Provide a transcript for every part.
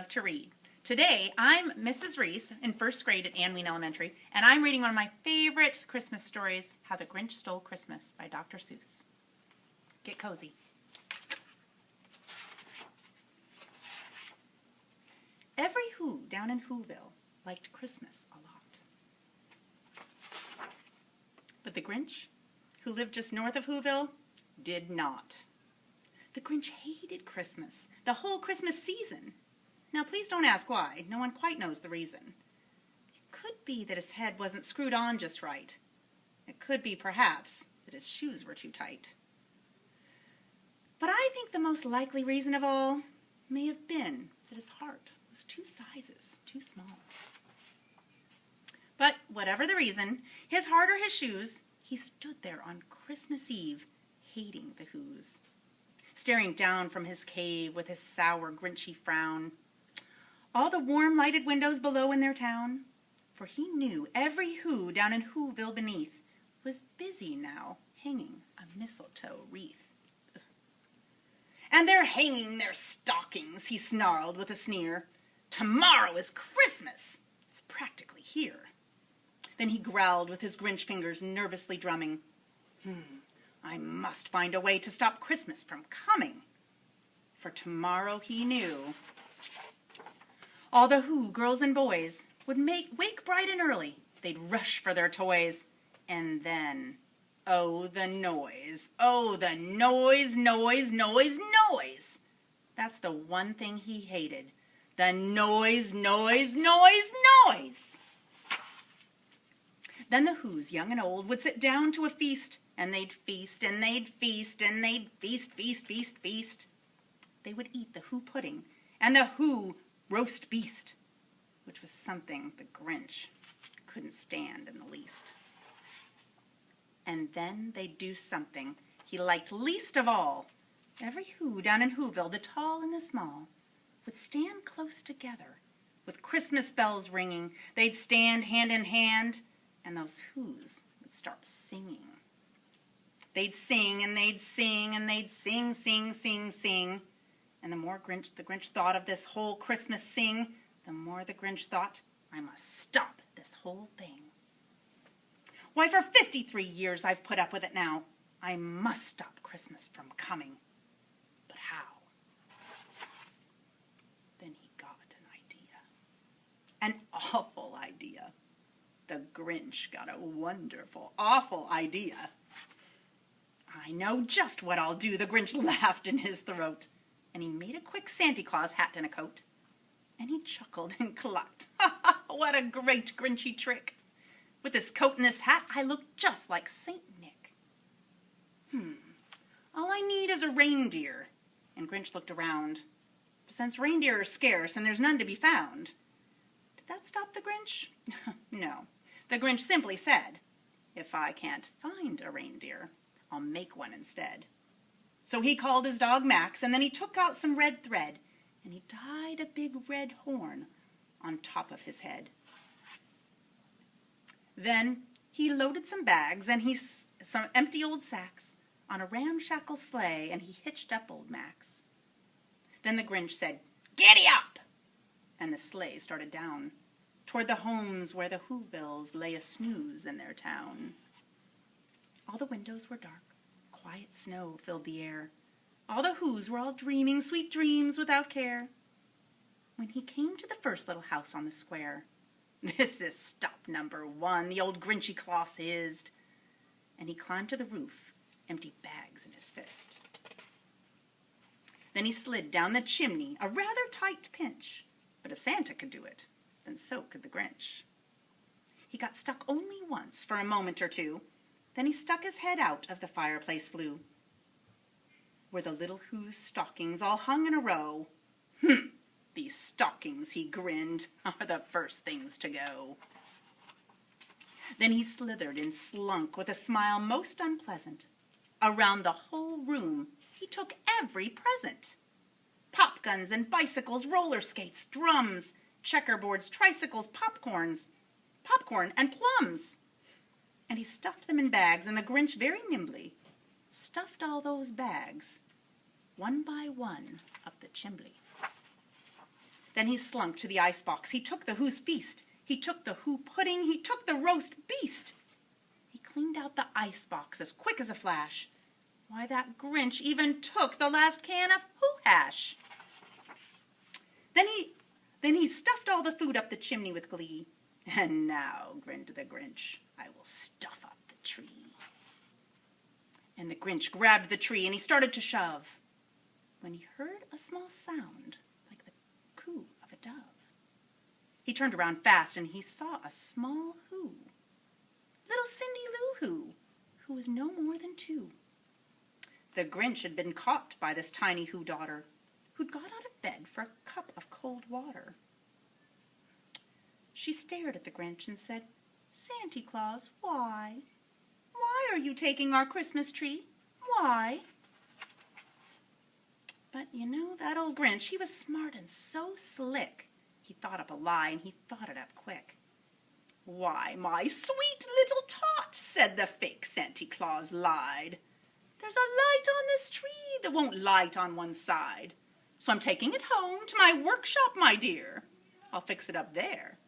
love to read. Today, I'm Mrs. Reece in first grade at Anween Elementary, and I'm reading one of my favorite Christmas stories, How the Grinch Stole Christmas by Dr. Seuss. Get cozy. Every Who down in Whoville liked Christmas a lot. But the Grinch, who lived just north of Whoville, did not. The Grinch hated Christmas, the whole Christmas season. Now, please don't ask why. No one quite knows the reason. It could be that his head wasn't screwed on just right. It could be, perhaps, that his shoes were too tight. But I think the most likely reason of all may have been that his heart was two sizes too small. But whatever the reason, his heart or his shoes, he stood there on Christmas Eve, hating the Whos, staring down from his cave with his sour, Grinchy frown. All the warm lighted windows below in their town, for he knew every Who down in Whoville beneath was busy now hanging a mistletoe wreath. And they're hanging their stockings, he snarled with a sneer. Tomorrow is Christmas. It's practically here. Then he growled with his Grinch fingers nervously drumming. I must find a way to stop Christmas from coming. For tomorrow, he knew, all the Who girls and boys would wake bright and early. They'd rush for their toys. And then, oh, the noise. Oh, the noise, noise, noise, noise. That's the one thing he hated. The noise, noise, noise, noise. Then the Whos, young and old, would sit down to a feast, and they'd feast, and they'd feast, and they'd feast, feast, feast, feast. They would eat the Who pudding and the Who roast beast, which was something the Grinch couldn't stand in the least. And then they'd do something he liked least of all. Every Who down in Whoville, the tall and the small, would stand close together with Christmas bells ringing. They'd stand hand in hand, and those Whos would start singing. They'd sing, and they'd sing, and they'd sing, sing, sing, sing. And the more the Grinch thought of this whole Christmas sing, the more the Grinch thought, I must stop this whole thing. Why, for 53 years I've put up with it now. I must stop Christmas from coming. But how? Then he got an idea. An awful idea. The Grinch got a wonderful, awful idea. I know just what I'll do, the Grinch laughed in his throat. And he made a quick Santa Claus hat and a coat. And he chuckled and clucked. Ha ha, what a great Grinchy trick. With this coat and this hat, I look just like Saint Nick. All I need is a reindeer. And Grinch looked around. But since reindeer are scarce and there's none to be found, did that stop the Grinch? No. The Grinch simply said, if I can't find a reindeer, I'll make one instead. So he called his dog Max, and then he took out some red thread, and he tied a big red horn on top of his head. Then he loaded some bags and some empty old sacks on a ramshackle sleigh, and he hitched up old Max. Then the Grinch said, "Giddy up!" And the sleigh started down toward the homes where the Whovilles lay a snooze in their town. All the windows were dark. Quiet snow filled the air. All the Whos were all dreaming sweet dreams without care. When he came to the first little house on the square, "This is stop number 1, the old Grinchy Claus hissed." And he climbed to the roof, empty bags in his fist. Then he slid down the chimney, a rather tight pinch. But if Santa could do it, then so could the Grinch. He got stuck only once for a moment or two. Then he stuck his head out of the fireplace flue, where the little Who's stockings all hung in a row. These stockings, he grinned, are the first things to go. Then he slithered and slunk with a smile most unpleasant. Around the whole room he took every present. Pop guns and bicycles, roller skates, drums, checkerboards, tricycles, popcorn and plums. And he stuffed them in bags, and the Grinch very nimbly stuffed all those bags, one by one, up the chimbley. Then he slunk to the icebox. He took the Who's feast. He took the Who pudding. He took the roast beast. He cleaned out the icebox as quick as a flash. Why, that Grinch even took the last can of Who hash. Then he stuffed all the food up the chimney with glee. And now, grinned the Grinch, I will stuff up the tree. And the Grinch grabbed the tree and he started to shove, when he heard a small sound like the coo of a dove. He turned around fast and he saw a small Who, little Cindy Lou Who was no more than 2. The Grinch had been caught by this tiny Who daughter, who'd got out of bed for a cup of cold water. She stared at the Grinch and said, "Santa Claus, why? Why are you taking our Christmas tree? Why?" But you know, that old Grinch, he was smart and so slick. He thought up a lie, and he thought it up quick. "Why, my sweet little tot," said the fake Santa Claus, lied. "There's a light on this tree that won't light on one side. So I'm taking it home to my workshop, my dear. I'll fix it up there,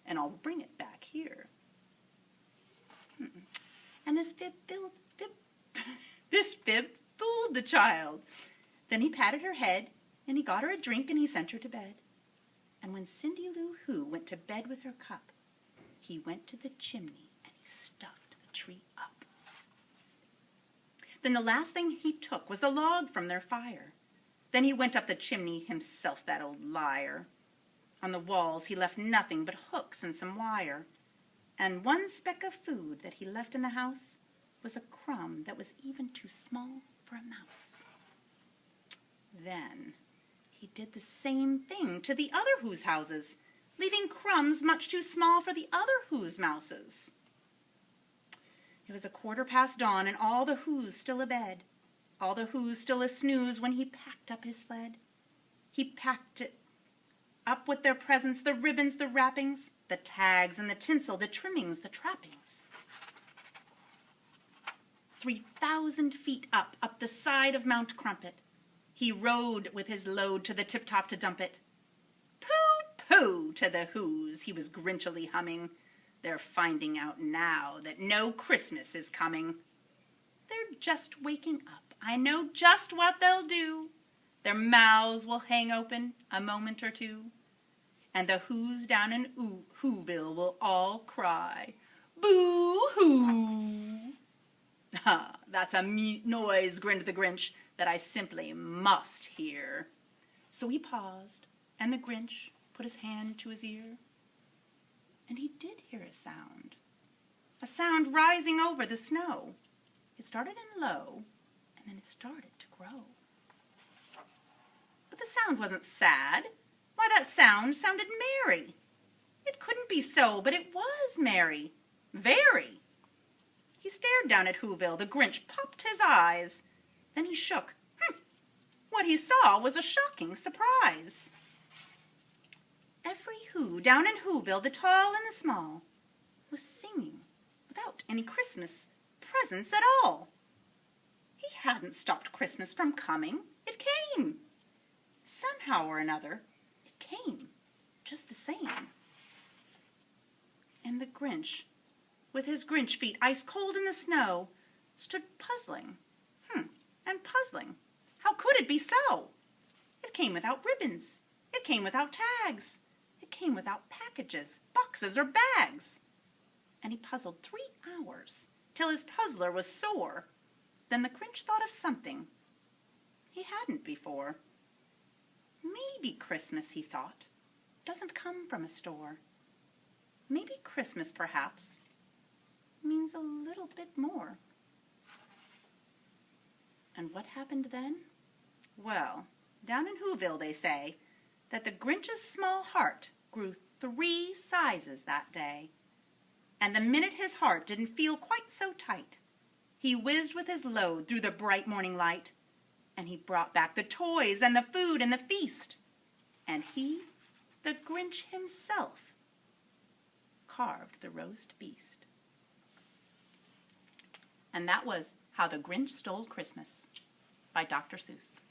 and I'll bring it back here." And this fib fooled the child. Then he patted her head, and he got her a drink, and he sent her to bed. And when Cindy Lou Who went to bed with her cup, he went to the chimney, and he stuffed the tree up. Then the last thing he took was the log from their fire. Then he went up the chimney himself, that old liar. On the walls he left nothing but hooks and some wire. And one speck of food that he left in the house was a crumb that was even too small for a mouse. Then he did the same thing to the other Who's houses, leaving crumbs much too small for the other Who's mouses. It was 1/4 dawn, and all the Who's still abed, all the Who's still a snooze when he packed up his sled. He packed it up with their presents, the ribbons, the wrappings, the tags and the tinsel, the trimmings, the trappings. 3,000 feet up the side of Mount Crumpet, he rode with his load to the tip-top to dump it. "Pooh-pooh" to the Who's, he was grinchily humming. "They're finding out now that no Christmas is coming. They're just waking up. I know just what they'll do. Their mouths will hang open a moment or two, and the Who's down in Whoville will all cry, 'Boo-hoo!'" "That's a noise," grinned the Grinch, "that I simply must hear." So he paused, and the Grinch put his hand to his ear. And he did hear a sound rising over the snow. It started in low, and then it started to grow. But the sound wasn't sad. Why, that sound sounded merry. It couldn't be so, but it was merry. Very. He stared down at Whoville. The Grinch popped his eyes. Then he shook. What he saw was a shocking surprise. Every Who down in Whoville, the tall and the small, was singing without any Christmas presents at all. He hadn't stopped Christmas from coming. It came. Somehow or another, it came just the same. And the Grinch, with his Grinch feet ice cold in the snow, stood puzzling and puzzling. How could it be so? It came without ribbons. It came without tags. It came without packages, boxes, or bags. And he puzzled 3 hours, till his puzzler was sore. Then the Grinch thought of something he hadn't before. Maybe Christmas, he thought, doesn't come from a store. Maybe Christmas, perhaps, means a little bit more. And what happened then? Well, down in Whoville they say that the Grinch's small heart grew 3 sizes that day. And the minute his heart didn't feel quite so tight, he whizzed with his load through the bright morning light, and he brought back the toys and the food and the feast. And he, the Grinch himself, carved the roast beast. And that was How the Grinch Stole Christmas by Dr. Seuss.